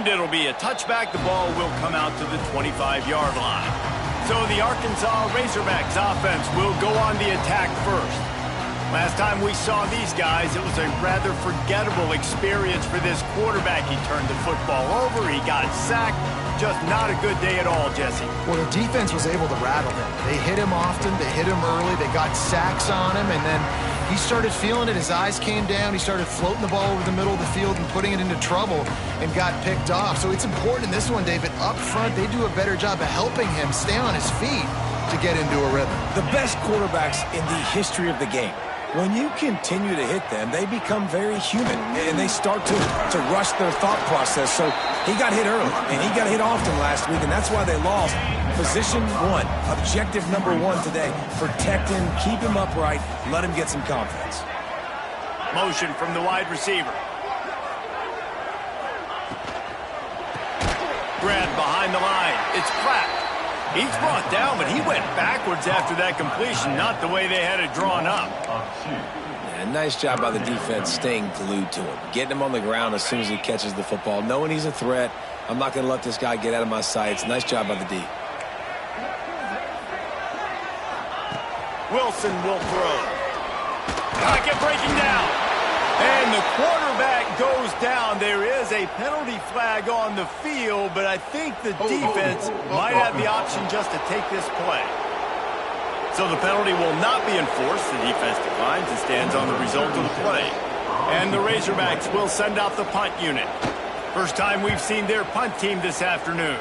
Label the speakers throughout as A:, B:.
A: And it'll be a touchback. The ball will come out to the 25-yard line. So the Arkansas Razorbacks offense will go on the attack first. Last time we saw these guys, it was a rather forgettable experience for this quarterback. He turned the football over, he got sacked. Just not a good day at all, Jesse.
B: Well, the defense was able to rattle him. They hit him often, they hit him early, they got sacks on him, and then he started feeling it. His eyes came down, he started floating the ball over the middle of the field and putting it into trouble and got picked off. So it's important in this one, David. Up front, they do a better job of helping him stay on his feet to get into a rhythm.
C: The best quarterbacks in the history of the game, when you continue to hit them, they become very human, and they start to rush their thought process. So he got hit early, and he got hit often last week, and that's why they lost. Position one, objective number one today, protect him, keep him upright, let him get some confidence.
A: Motion from the wide receiver. Grab behind the line. It's Pratt. He's brought down, but he went backwards after that completion, not the way they had it drawn up.
C: Yeah, nice job by the defense staying glued to him, getting him on the ground as soon as he catches the football, knowing he's a threat. I'm not going to let this guy get out of my sights. Nice job by the D.
A: Wilson will throw. Pocket breaking down. And the quarterback goes down. There is a penalty flag on the field, but I think the defense might have the option just to take this play. So the penalty will not be enforced. The defense declines and stands on the result of the play. And the Razorbacks will send out the punt unit. First time we've seen their punt team this afternoon.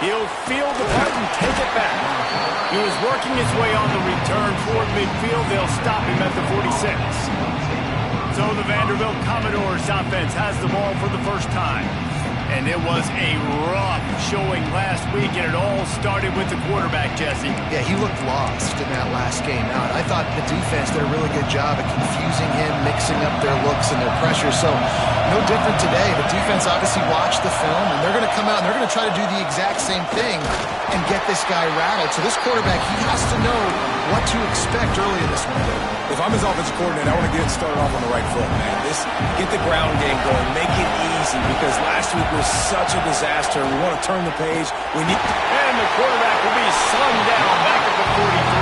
A: He'll field the punt and take it back. He was working his way on the return toward midfield. They'll stop him at the 46. So the Vanderbilt Commodores offense has the ball for the first time. And it was a rough showing last week, and it all started with the quarterback, Jesse.
B: Yeah, he looked lost in that last game out. I thought the defense did a really good job of confusing him, mixing up their looks and their pressure. So no different today. The defense obviously watched the film, and they're going to come out and they're going to try to do the exact same thing and get this guy rattled. So this quarterback, he has to know what to expect early in this one.
C: If I'm his offensive coordinator, I want to get it started off on the right foot, man. Get the ground game going, make it easy, because last week was such a disaster. We want to turn the page. And
A: the quarterback will be slung down back at the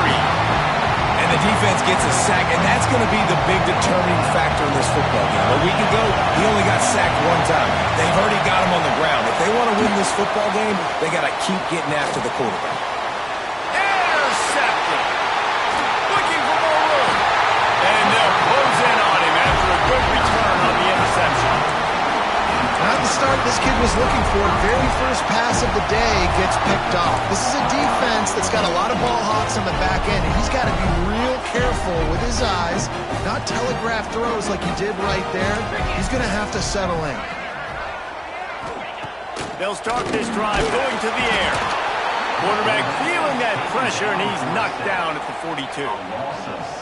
A: 43.
C: And the defense gets a sack, and that's going to be the big determining factor in this football game. A week ago, he only got sacked one time. They've already got him on the ground. If they want to win this football game, they got to keep getting after the quarterback.
A: Intercepted. Looking for more room. And they'll close in on him after a good return on the interception.
B: At the start, this kid was looking for it. Very first pass of the day gets picked off. This is a defense that's got a lot of ball hawks on the back end, and he's got to be real careful with his eyes, not telegraph throws like he did right there. He's going to have to settle in.
A: They'll start this drive going to the air. Quarterback feeling that pressure, and he's knocked down at the 42.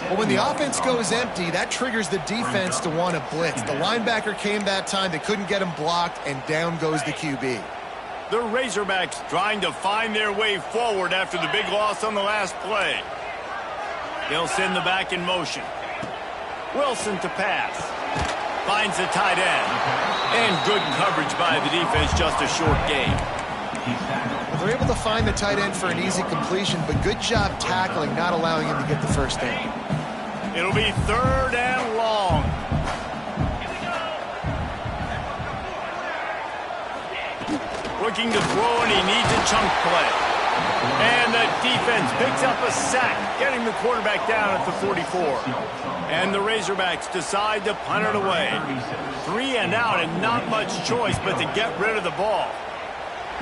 B: Well, when the offense goes empty, that triggers the defense to want to blitz. The linebacker came that time. They couldn't get him blocked, and down goes the QB.
A: The Razorbacks trying to find their way forward after the big loss on the last play. They'll send the back in motion. Wilson to pass. Finds the tight end. And good coverage by the defense, just a short gain.
B: They're able to find the tight end for an easy completion, but good job tackling, not allowing him to get the first down.
A: It'll be 3rd and long. Looking to throw, and he needs a chunk play. And the defense picks up a sack, getting the quarterback down at the 44. And the Razorbacks decide to punt it away. 3 and out, and not much choice but to get rid of the ball.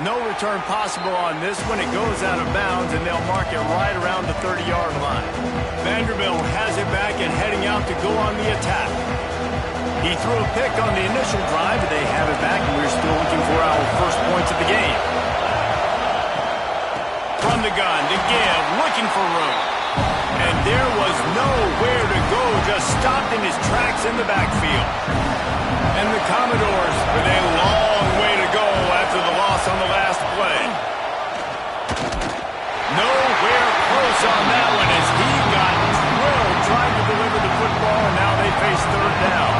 A: No return possible on this one. It goes out of bounds, and they'll mark it right around the 30-yard line. Vanderbilt has it back and heading out to go on the attack. He threw a pick on the initial drive, but they have it back, and we're still looking for our first points of the game. From the gun to give, looking for room. And there was nowhere to go, just stopped in his tracks in the backfield. And the Commodores with a long way to go after the loss on the last play. Nowhere close on that one as he got drilled trying to deliver the football, and now they face 3rd down.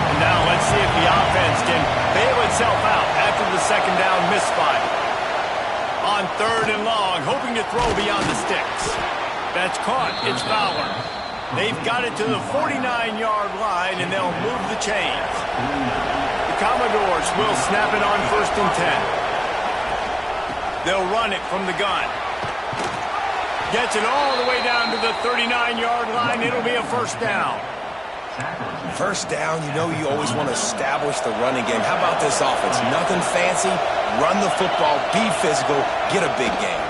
A: And now let's see if the That's caught. It's Fowler. They've got it to the 49-yard line, and they'll move the chains. The Commodores will snap it on 1st and 10. They'll run it from the gun. Gets it all the way down to the 39-yard line. It'll be a first down.
C: First down, you know you always want to establish the running game. How about this offense? Nothing fancy. Run the football, be physical, get a big game.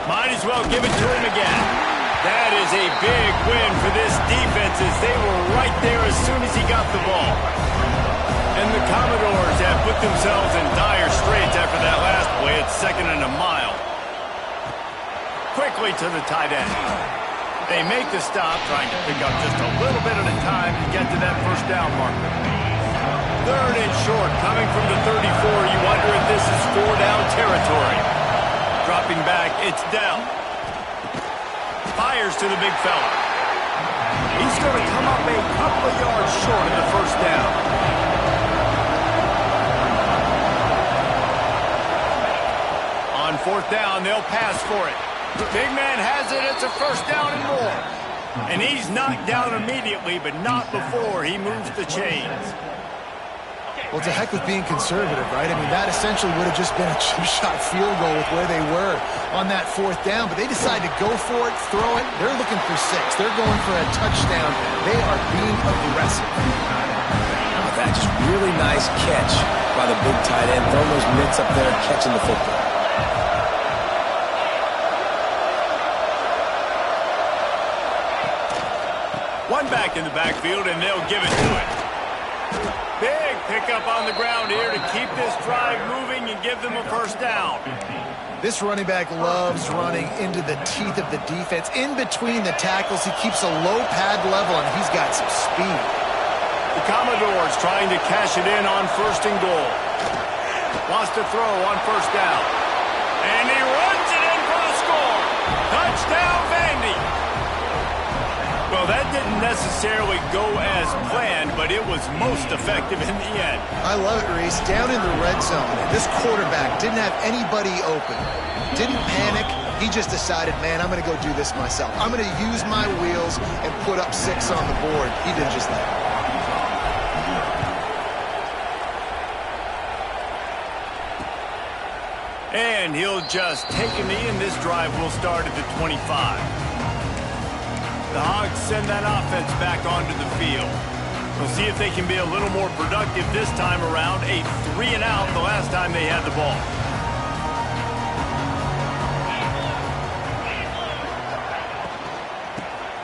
A: Might as well give it to him again. That is a big win for this defense as they were right there as soon as he got the ball. And the Commodores have put themselves in dire straits after that last play. It's 2nd and a mile. Quickly to the tight end. They make the stop, trying to pick up just a little bit at a time to get to that first down marker. 3rd and short, coming from the 34. You wonder if this is 4-down territory. Dropping back, it's Dell. Fires to the big fella. He's going to come up a couple of yards short of the first down. On 4th down, they'll pass for it. The big man has it. It's a first down and more. And he's knocked down immediately, but not before he moves the chains.
B: Well, it's a heck with being conservative, right? I mean, that essentially would have just been a chip-shot field goal with where they were on that 4th down. But they decide to go for it, throw it. They're looking for 6. They're going for a touchdown. They are being aggressive.
C: That just really nice catch by the big tight end. Throwing those mitts up there, catching the football.
A: One back in the backfield, and they'll give it to it. Big pickup on the ground here to keep this drive moving and give them a first down.
B: This running back loves running into the teeth of the defense. In between the tackles, he keeps a low pad level, and he's got some speed.
A: The Commodores trying to cash it in on 1st and goal. Wants to throw on 1st down. And he runs it in for the score. Touchdown, Vandy. Well, that didn't necessarily go as planned, but it was most effective in the end.
B: I love it, Reese. Down in the red zone, this quarterback didn't have anybody open. Didn't panic. He just decided, man, I'm going to go do this myself. I'm going to use my wheels and put up 6 on the board. He did just that.
A: And he'll just take a knee, and this drive will start at the 25. The Hogs send that offense back onto the field. We'll see if they can be a little more productive this time around. A 3-and-out the last time they had the ball.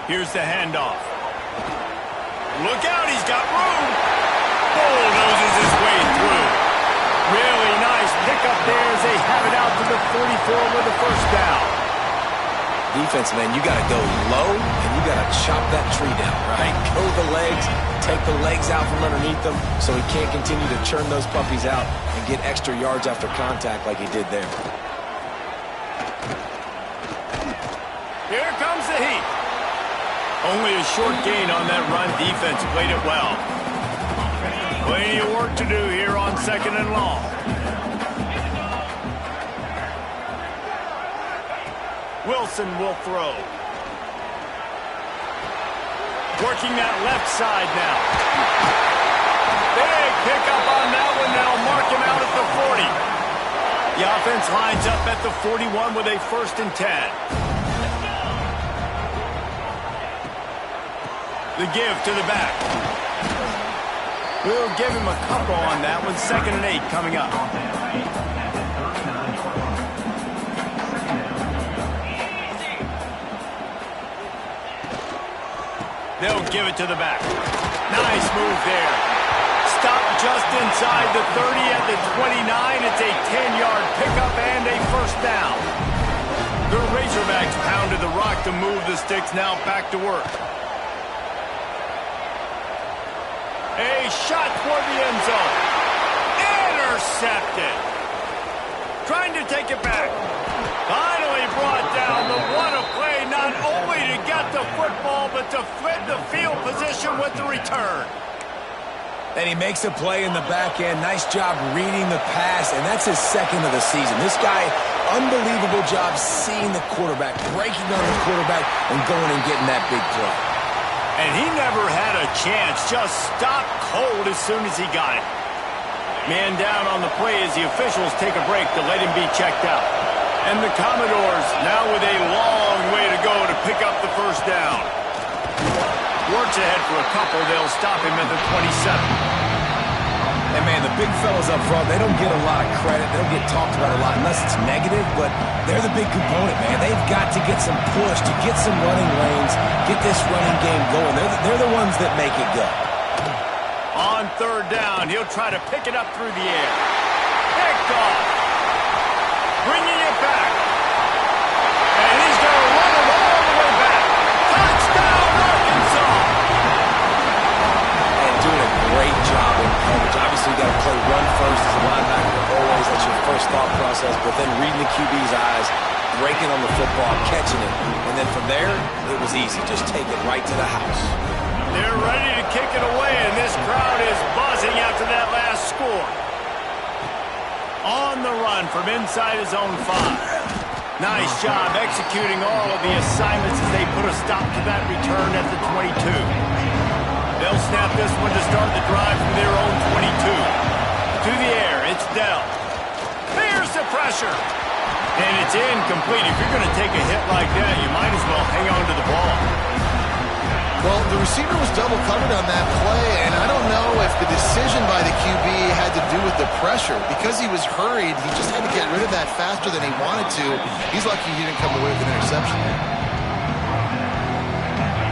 A: Here's the handoff. Look out, he's got room. Bulldozes his way through. Really nice pickup there as they have it out to the 44 with the first down.
C: Defense, man, you got to go low, and you got to chop that tree down, right? Go the legs, take the legs out from underneath them so he can't continue to churn those puppies out and get extra yards after contact like he did there.
A: Here comes the heat. Only a short gain on that run. Defense played it well. Plenty of work to do here on 2nd and long. Wilson will throw. Working that left side now. Big pickup on that one. That'll mark him out at the 40. The offense lines up at the 41 with a 1st and 10. The give to the back. We'll give him a couple on that one. 2nd and 8 coming up. They'll give it to the back. Nice move there. Stop just inside the 30 at the 29. It's a 10-yard pickup and a first down. The Razorbacks pounded the rock to move the sticks. Now back to work. A shot toward the end zone. Intercepted. Trying to take it back. Finally brought down. The what a play, not only to get the football, but to flip the field position with the return.
C: And he makes a play in the back end. Nice job reading the pass, and that's his 2nd of the season. This guy unbelievable job seeing the quarterback, breaking on the quarterback, and going and getting that big play.
A: And he never had a chance, just stopped cold as soon as he got it. Man down on the play as the officials take a break to let him be checked out. And the Commodores now with a long way to go to pick up the first down. Works ahead for a couple. They'll stop him at the 27.
C: And, man, the big fellas up front, they don't get a lot of credit. They don't get talked about a lot unless it's negative, but they're the big component, man. They've got to get some push, to get some running lanes, get this running game going. They're the ones that make it go.
A: On third down, he'll try to pick it up through the air. Picked off. Bringing it back. And he's going to run it all the way back. Touchdown, Arkansas!
C: And doing a great job in coverage. Obviously, you got to play run first as a linebacker. Always, that's your first thought process. But then reading the QB's eyes, breaking on the football, catching it. And then from there, it was easy. Just take it right to the house.
A: They're ready to kick it away, and this crowd is buzzing after that last score. On the run from inside his own 5. Nice job executing all of the assignments as they put a stop to that return at the 22. They'll snap this one to start the drive from their own 22. To the air, it's Dell. There's the pressure. And it's incomplete. If you're going to take a hit like that, you might as well hang on to the ball.
B: Well, the receiver was double covered on that play, and I don't know if the decision by the QB had to do with the pressure. Because he was hurried, he just had to get rid of that faster than he wanted to. He's lucky he didn't come away with an interception there.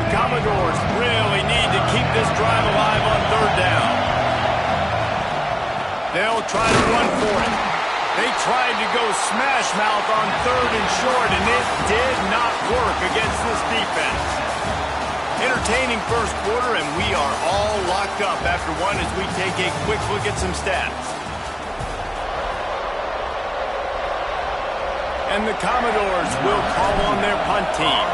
A: The Commodores really need to keep this drive alive on third down. They'll try to run for it. They tried to go smash mouth on third and short, and it did not work against this defense. Entertaining first quarter, and we are all locked up after one as we take a quick look at some stats. And the Commodores will call on their punt team.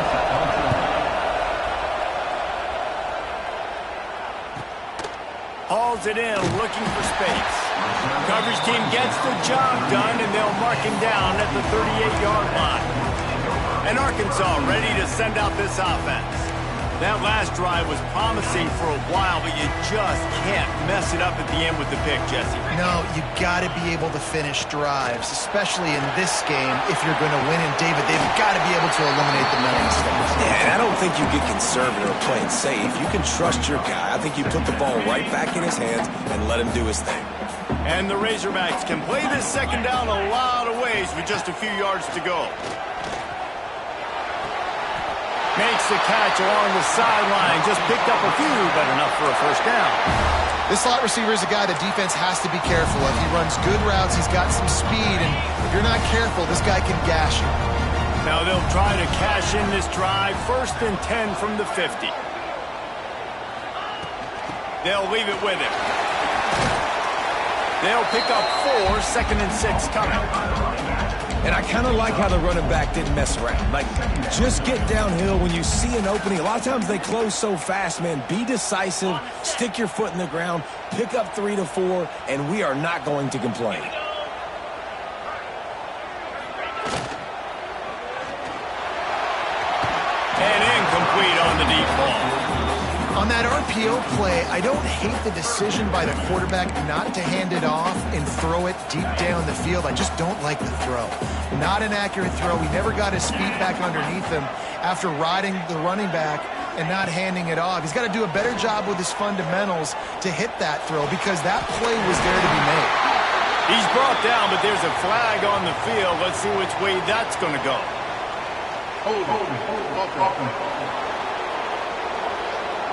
A: Hauls it in, looking for space. Coverage team gets the job done, and they'll mark him down at the 38-yard line. And Arkansas ready to send out this offense. That last drive was promising for a while, but you just can't mess it up at the end with the pick, Jesse.
B: No, you got to be able to finish drives, especially in this game if you're going to win. And, David, they've got to be able to eliminate the mental mistakes.
C: Yeah, and I don't think you get conservative or play it safe. You can trust your guy. I think you put the ball right back in his hands and let him do his thing.
A: And the Razorbacks can play this second down a lot of ways with just a few yards to go. Makes the catch along the sideline. Just picked up a few, but enough for a first down.
B: This slot receiver is a guy the defense has to be careful of. He runs good routes. He's got some speed, and if you're not careful, this guy can gash you.
A: Now they'll try to cash in this drive. 1st and 10 from the 50. They'll leave it with him. They'll pick up 4, 2nd and 6 coming.
C: And I kind of like how the running back didn't mess around. Like, just get downhill when you see an opening. A lot of times they close so fast, man. Be decisive, stick your foot in the ground, pick up 3 to 4, and we are not going to complain.
A: And incomplete on the deep ball.
B: On that RPO play, I don't hate the decision by the quarterback not to hand it off and throw it deep down the field. I just don't like the throw. Not an accurate throw. He never got his feet back underneath him after riding the running back and not handing it off. He's got to do a better job with his fundamentals to hit that throw because that play was there to be made.
A: He's brought down, but there's a flag on the field. Let's see which way that's going to go.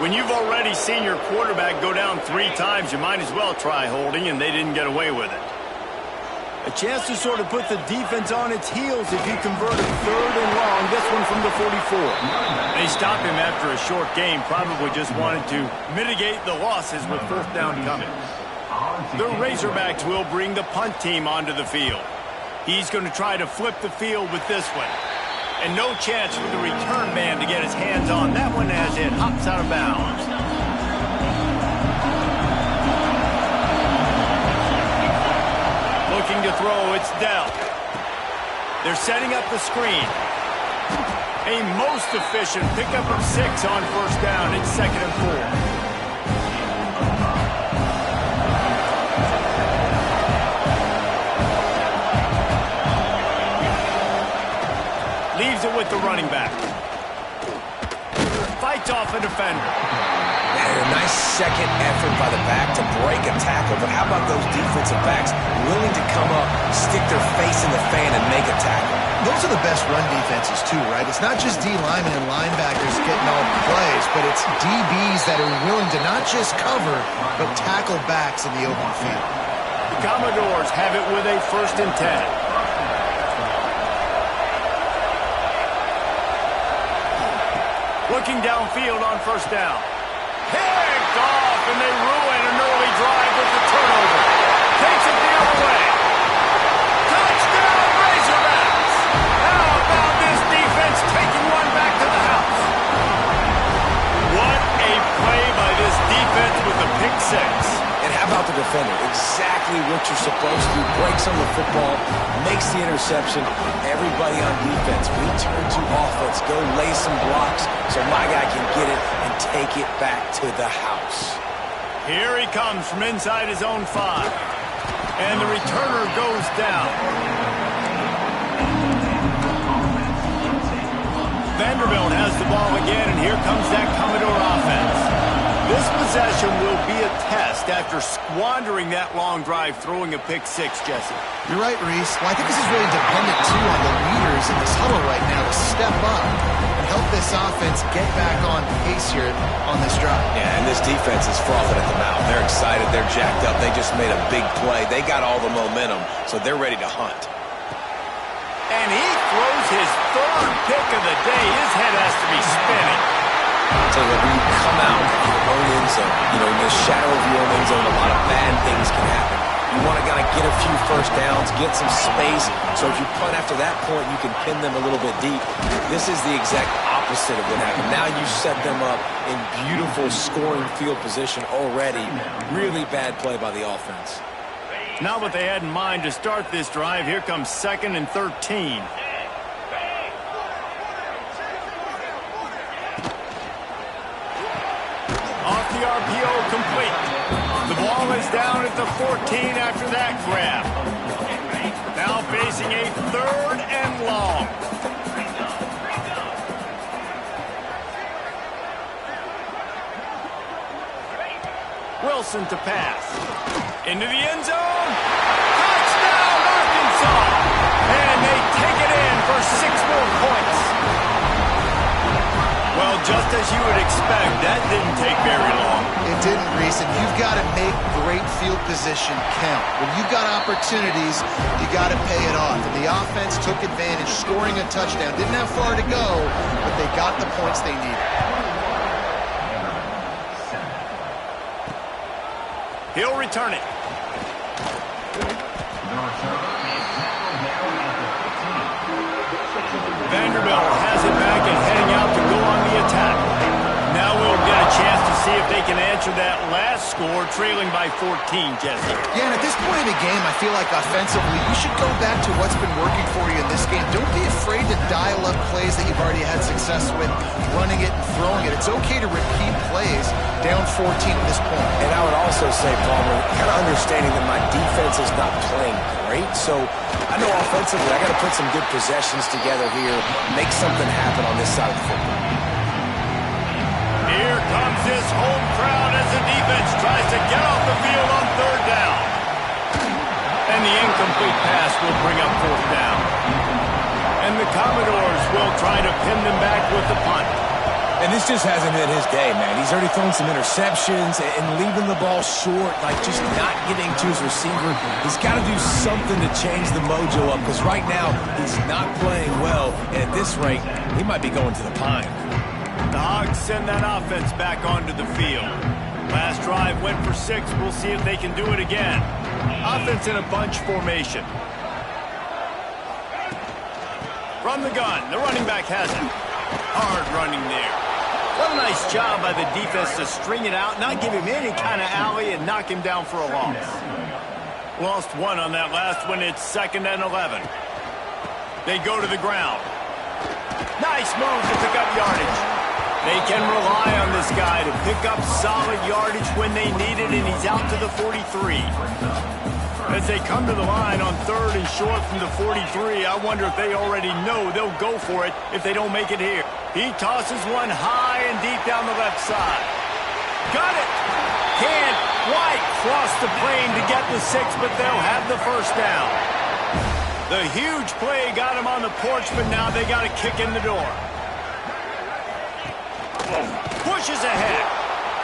A: When you've already seen your quarterback go down 3 times, you might as well try holding, and they didn't get away with it. A chance to sort of put the defense on its heels if you convert a 3rd and long, this one from the 44. They stop him after a short game, probably just wanted to mitigate the losses with 4th down coming. The Razorbacks will bring the punt team onto the field. He's going to try to flip the field with this one. And no chance for the return man to get his hands on that one as it hops out of bounds. Looking to throw, it's Dell. They're setting up the screen. A most efficient pickup of 6 on first down. It's 2nd and 4. Leaves it with the running back. Fights off a defender.
C: And a nice second effort by the back to break a tackle. But how about those defensive backs willing to come up, stick their face in the fan, and make a tackle?
B: Those are the best run defenses, too, right? It's not just D linemen and linebackers getting all the plays, but it's DBs that are willing to not just cover, but tackle backs in the open field.
A: The Commodores have it with a 1st and 10. Looking downfield on first down. Picked off, and they ruin an early drive with the turnover. Takes it the other way. Touchdown, Razorbacks! How about this defense taking one back to the house? What a play by this defense with the pick 6.
C: And how about the defender? Exactly what you're supposed to do. Breaks on the football, makes the interception. Everybody on defense, we turn to offense. Go lay some blocks so my guy can get it and take it back to the house.
A: Here he comes from inside his own 5. And the returner goes down. Vanderbilt has the ball again, and here comes that Commodore offense. This possession will be a test after squandering that long drive, throwing a pick 6, Jesse.
B: You're right, Reese. Well, I think this is really dependent, too, on the leaders in this huddle right now to step up and help this offense get back on pace here on this drive.
C: Yeah, and this defense is frothing at the mouth. They're excited. They're jacked up. They just made a big play. They got all the momentum, so they're ready to hunt.
A: And he throws his 3rd pick of the day. His head has to be spinning.
C: I'll tell you what, when you come out of your own end zone, in the shadow of your own end zone, a lot of bad things can happen. You want to kind of get a few first downs, get some space, so if you punt after that point, you can pin them a little bit deep. This is the exact opposite of what happened. Now you set them up in beautiful scoring field position already. Really bad play by the offense.
A: Not what they had in mind to start this drive. Here comes 2nd and 13. Off the RPO, complete. The ball is down at the 14 after that grab. Now facing a 3rd and long. Wilson to pass. Into the end zone. Touchdown, Arkansas! And they take it in for 6 more points. Well, just as you would expect, that didn't take very long.
B: It didn't, Reese, and you've got to make great field position count. When you've got opportunities, you got to pay it off. And the offense took advantage, scoring a touchdown. Didn't have far to go, but they got the points they needed.
A: He'll return it. Vanderbilt has it back and heading out to go on the attack. Now we'll get a chance to see if they can answer that last score, trailing by 14, Jesse.
B: Yeah, and at this point in the game, I feel like offensively, you should go back to what's been working for you in this game. Don't be afraid to dial up plays that you've already had success with, running it and throwing it. It's okay to repeat plays down 14 at this point.
C: And I would also say, Palmer, kind of understanding that my defense is not playing great, so I know offensively I got to put some good possessions together here, make something happen on this side of the football.
A: Here comes this home crowd as the defense tries to get off the field on 3rd down. And the incomplete pass will bring up 4th down. And the Commodores will try to pin them back with the punt.
C: And this just hasn't been his day, man. He's already thrown some interceptions and leaving the ball short, like just not getting to his receiver. He's got to do something to change the mojo up, because right now he's not playing well. And at this rate, he might be going to the pine.
A: The Hogs send that offense back onto the field. Last drive went for 6. We'll see if they can do it again. Offense in a bunch formation. From the gun, the running back has it. Hard running there. What a nice job by the defense to string it out, not give him any kind of alley, and knock him down for a loss. Lost 1 on that last one. It's 2nd and 11. They go to the ground. Nice move to pick up yardage. They can rely on this guy to pick up solid yardage when they need it, and he's out to the 43. As they come to the line on 3rd and short from the 43, I wonder if they already know they'll go for it if they don't make it here. He tosses one high and deep down the left side. Got it! Can't quite cross the plane to get the 6, but they'll have the first down. The huge play got him on the porch, but now they got a kick in the door. Pushes ahead.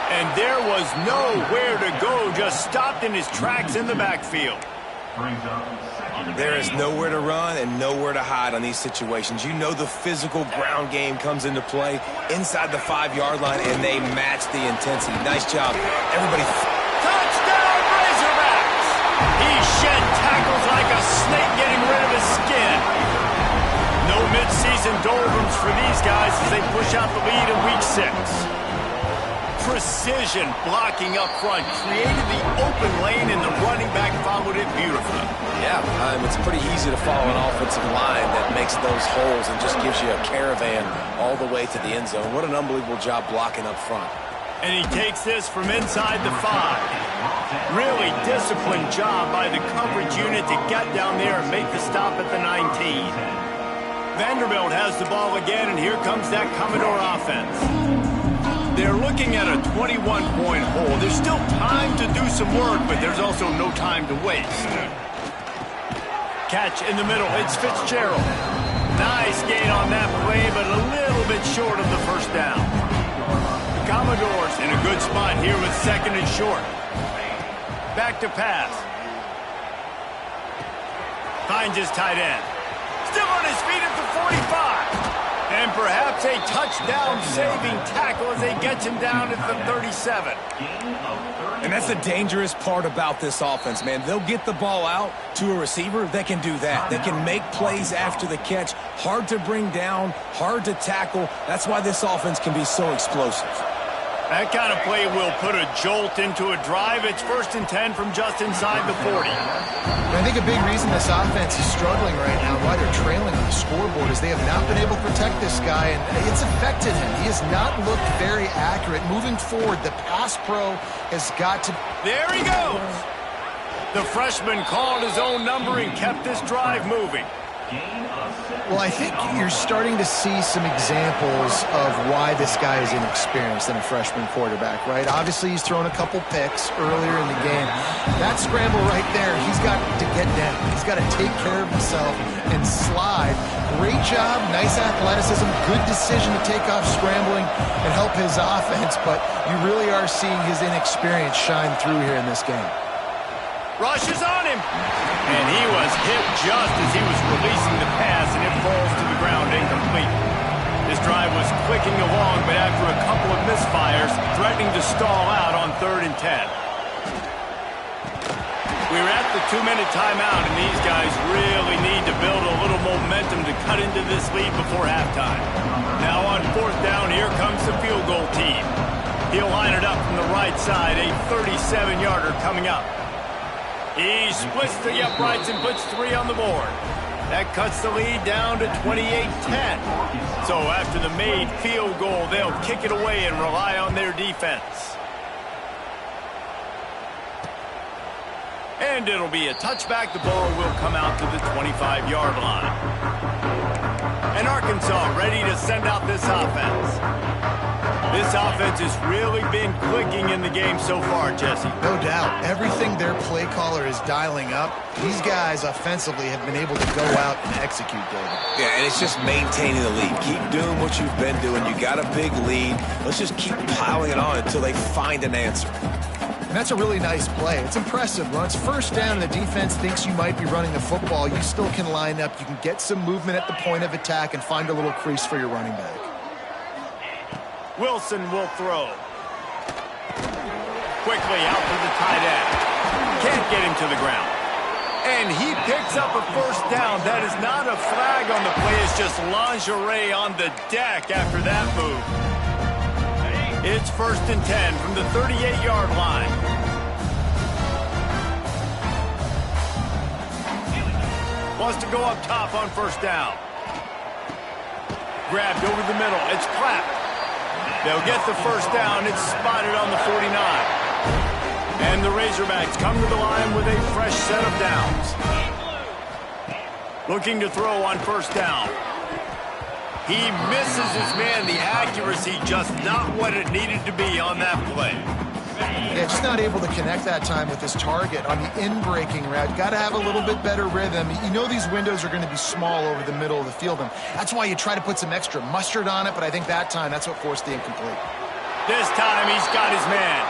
A: And there was nowhere to go, just stopped in his tracks in the backfield.
C: There is nowhere to run and nowhere to hide on these situations. You know the physical ground game comes into play inside the 5-yard line, and they match the intensity. Nice job. Everybody.
A: Touchdown, Razorbacks! He shed tackles like a snake getting rid of his skin. No midseason doldrums for these guys as they push out the lead in week 6. Precision blocking up front created the open lane, and the running back followed it beautifully.
C: Yeah, it's pretty easy to follow an offensive line that makes those holes and just gives you a caravan all the way to the end zone. What an unbelievable job blocking up front.
A: And he takes this from inside the 5. Really disciplined job by the coverage unit to get down there and make the stop at the 19. Vanderbilt has the ball again, and here comes that Commodore offense. They're looking at a 21-point hole. There's still time to do some work, but there's also no time to waste. Catch in the middle. It's Fitzgerald. Nice gain on that play, but a little bit short of the first down. The Commodores in a good spot here with 2nd and short. Back to pass. Finds his tight end. Still on his feet at the 45. And perhaps a touchdown-saving tackle as they get him down at the 37.
C: And that's the dangerous part about this offense, man. They'll get the ball out to a receiver that can do that. They can make plays after the catch. Hard to bring down, hard to tackle. That's why this offense can be so explosive.
A: That kind of play will put a jolt into a drive. It's 1st and 10 from just inside the 40.
B: I think a big reason this offense is struggling right now, why they're trailing on the scoreboard, is they have not been able to protect this guy, and it's affected him. He has not looked very accurate. Moving forward, the pass pro has got to...
A: There he goes! The freshman called his own number and kept this drive moving.
B: Well, I think you're starting to see some examples of why this guy is inexperienced in a freshman quarterback, right? Obviously, he's thrown a couple picks earlier in the game. That scramble right there, he's got to get down. He's got to take care of himself and slide. Great job, nice athleticism, good decision to take off scrambling and help his offense, but you really are seeing his inexperience shine through here in this game.
A: Rush is on him. And he was hit just as he was releasing the pass, and it falls to the ground incomplete. This drive was clicking along, but after a couple of misfires, threatening to stall out on 3rd and 10. We're at the 2-minute timeout, and these guys really need to build a little momentum to cut into this lead before halftime. Now on 4th down, here comes the field goal team. He'll line it up from the right side, a 37-yarder coming up. He splits the uprights and puts 3 on the board. That cuts the lead down to 28-10. So after the made field goal, they'll kick it away and rely on their defense. And it'll be a touchback. The ball will come out to the 25-yard line. And Arkansas ready to send out this offense. This offense has really been clicking in the game so far, Jesse.
B: No doubt. Everything their play caller is dialing up, these guys offensively have been able to go out and execute, David.
C: Yeah, and it's just maintaining the lead. Keep doing what you've been doing. You got a big lead. Let's just keep piling it on until they find an answer.
B: And that's a really nice play. It's impressive. When it's 1st down and the defense thinks you might be running the football, you still can line up. You can get some movement at the point of attack and find a little crease for your running back.
A: Wilson will throw. Quickly out to the tight end. Can't get him to the ground. And he picks up a 1st down. That is not a flag on the play. It's just lingerie on the deck after that move. It's 1st and 10 from the 38-yard line. Wants to go up top on first down. Grabbed over the middle. It's Clapp. They'll get the first down. It's spotted on the 49. And the Razorbacks come to the line with a fresh set of downs. Looking to throw on first down. He misses his man. The accuracy just not what it needed to be on that play.
B: Yeah, just not able to connect that time with his target on the in-breaking route. Got to have a little bit better rhythm. You know these windows are going to be small over the middle of the field, and that's why you try to put some extra mustard on it, but I think that time that's what forced the incomplete.
A: This time he's got his man.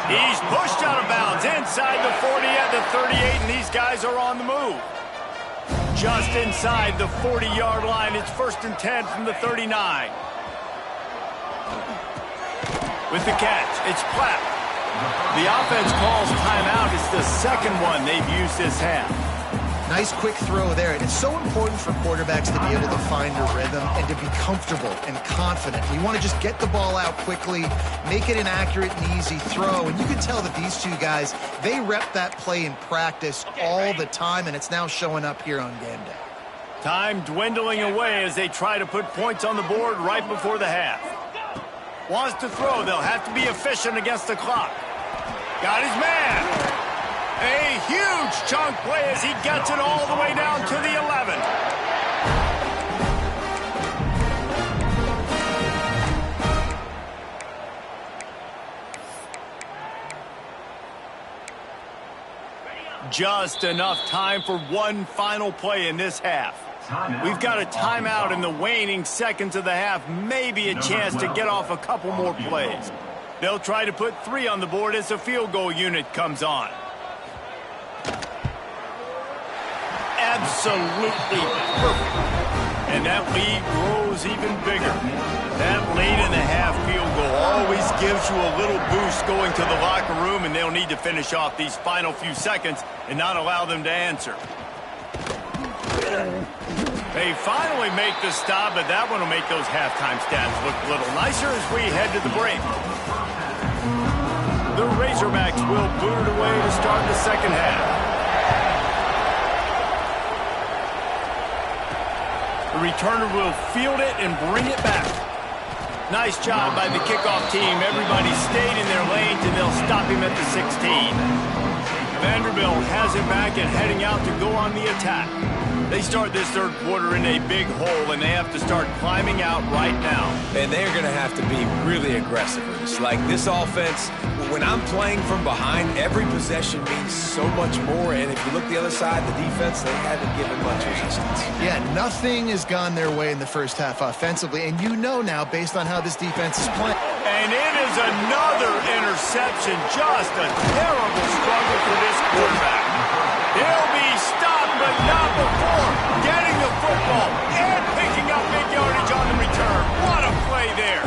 A: He's pushed out of bounds inside the 40 at the 38, and these guys are on the move. Just inside the 40-yard line. It's 1st and 10 from the 39. With the catch, it's Clapp. The offense calls timeout. It's the second one they've used this half.
B: Nice quick throw there. And it's so important for quarterbacks to be able to find a rhythm and to be comfortable and confident. You want to just get the ball out quickly, make it an accurate and easy throw. And you can tell that these two guys, they rep that play in practice all the time, and it's now showing up here on game day.
A: Time dwindling away as they try to put points on the board right before the half. Wants to throw. They'll have to be efficient against the clock. Got his man. A huge chunk play as he gets it all the way down to the 11. Just enough time for one final play in this half. We've got a timeout in the waning seconds of the half. Maybe a chance to get off a couple more plays. They'll try to put 3 on the board as the field goal unit comes on. Absolutely perfect. And that lead grows even bigger. That late in the half field goal always gives you a little boost going to the locker room, and they'll need to finish off these final few seconds and not allow them to answer. They finally make the stop, but that one will make those halftime stats look a little nicer as we head to the break. The Razorbacks will boot it away to start the second half. The returner will field it and bring it back. Nice job by the kickoff team. Everybody stayed in their lanes, and they'll stop him at the 16. Vanderbilt has it back and heading out to go on the attack. They start this third quarter in a big hole, and they have to start climbing out right now.
C: And they're going to have to be really aggressive. It's like this offense, when I'm playing from behind, every possession means so much more. And if you look the other side, the defense, they haven't given much resistance.
B: Yeah, nothing has gone their way in the first half offensively. And you know now, based on how this defense is playing.
A: And it is another interception. Just a terrible struggle for this quarterback. He'll be stopped, but not before getting the football and picking up big yardage on the return. What a play there.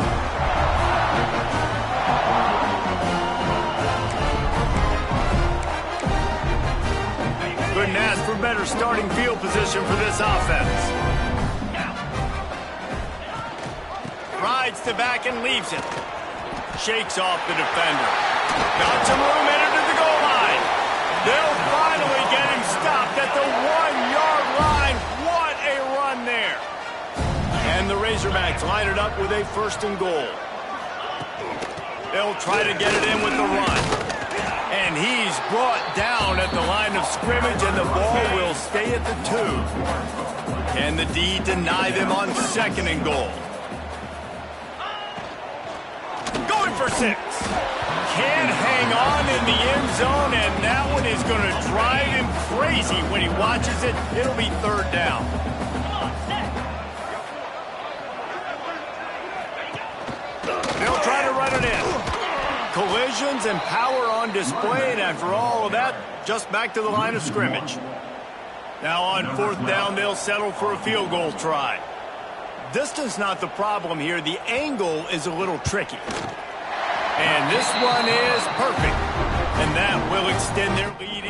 A: Couldn't ask for better starting field position for this offense. Rides to back and leaves it. Shakes off the defender. Got some room headed to the goal line. They'll finally get him stopped at the 1-yard line. What a run there. And the Razorbacks line it up with a 1st and goal. They'll try to get it in with the run. And he's brought down at the line of scrimmage, and the ball will stay at the 2. Can the D deny them on 2nd and goal? Going for 6. Can't hang on in the end zone, and that one is going to drive him crazy when he watches it. It'll be 3rd down. They'll try to run it in. Collisions and power on display, and after all of that, just back to the line of scrimmage. Now on 4th down, they'll settle for a field goal try. Distance not the problem here. The angle is a little tricky. And this one is perfect. And that will extend their lead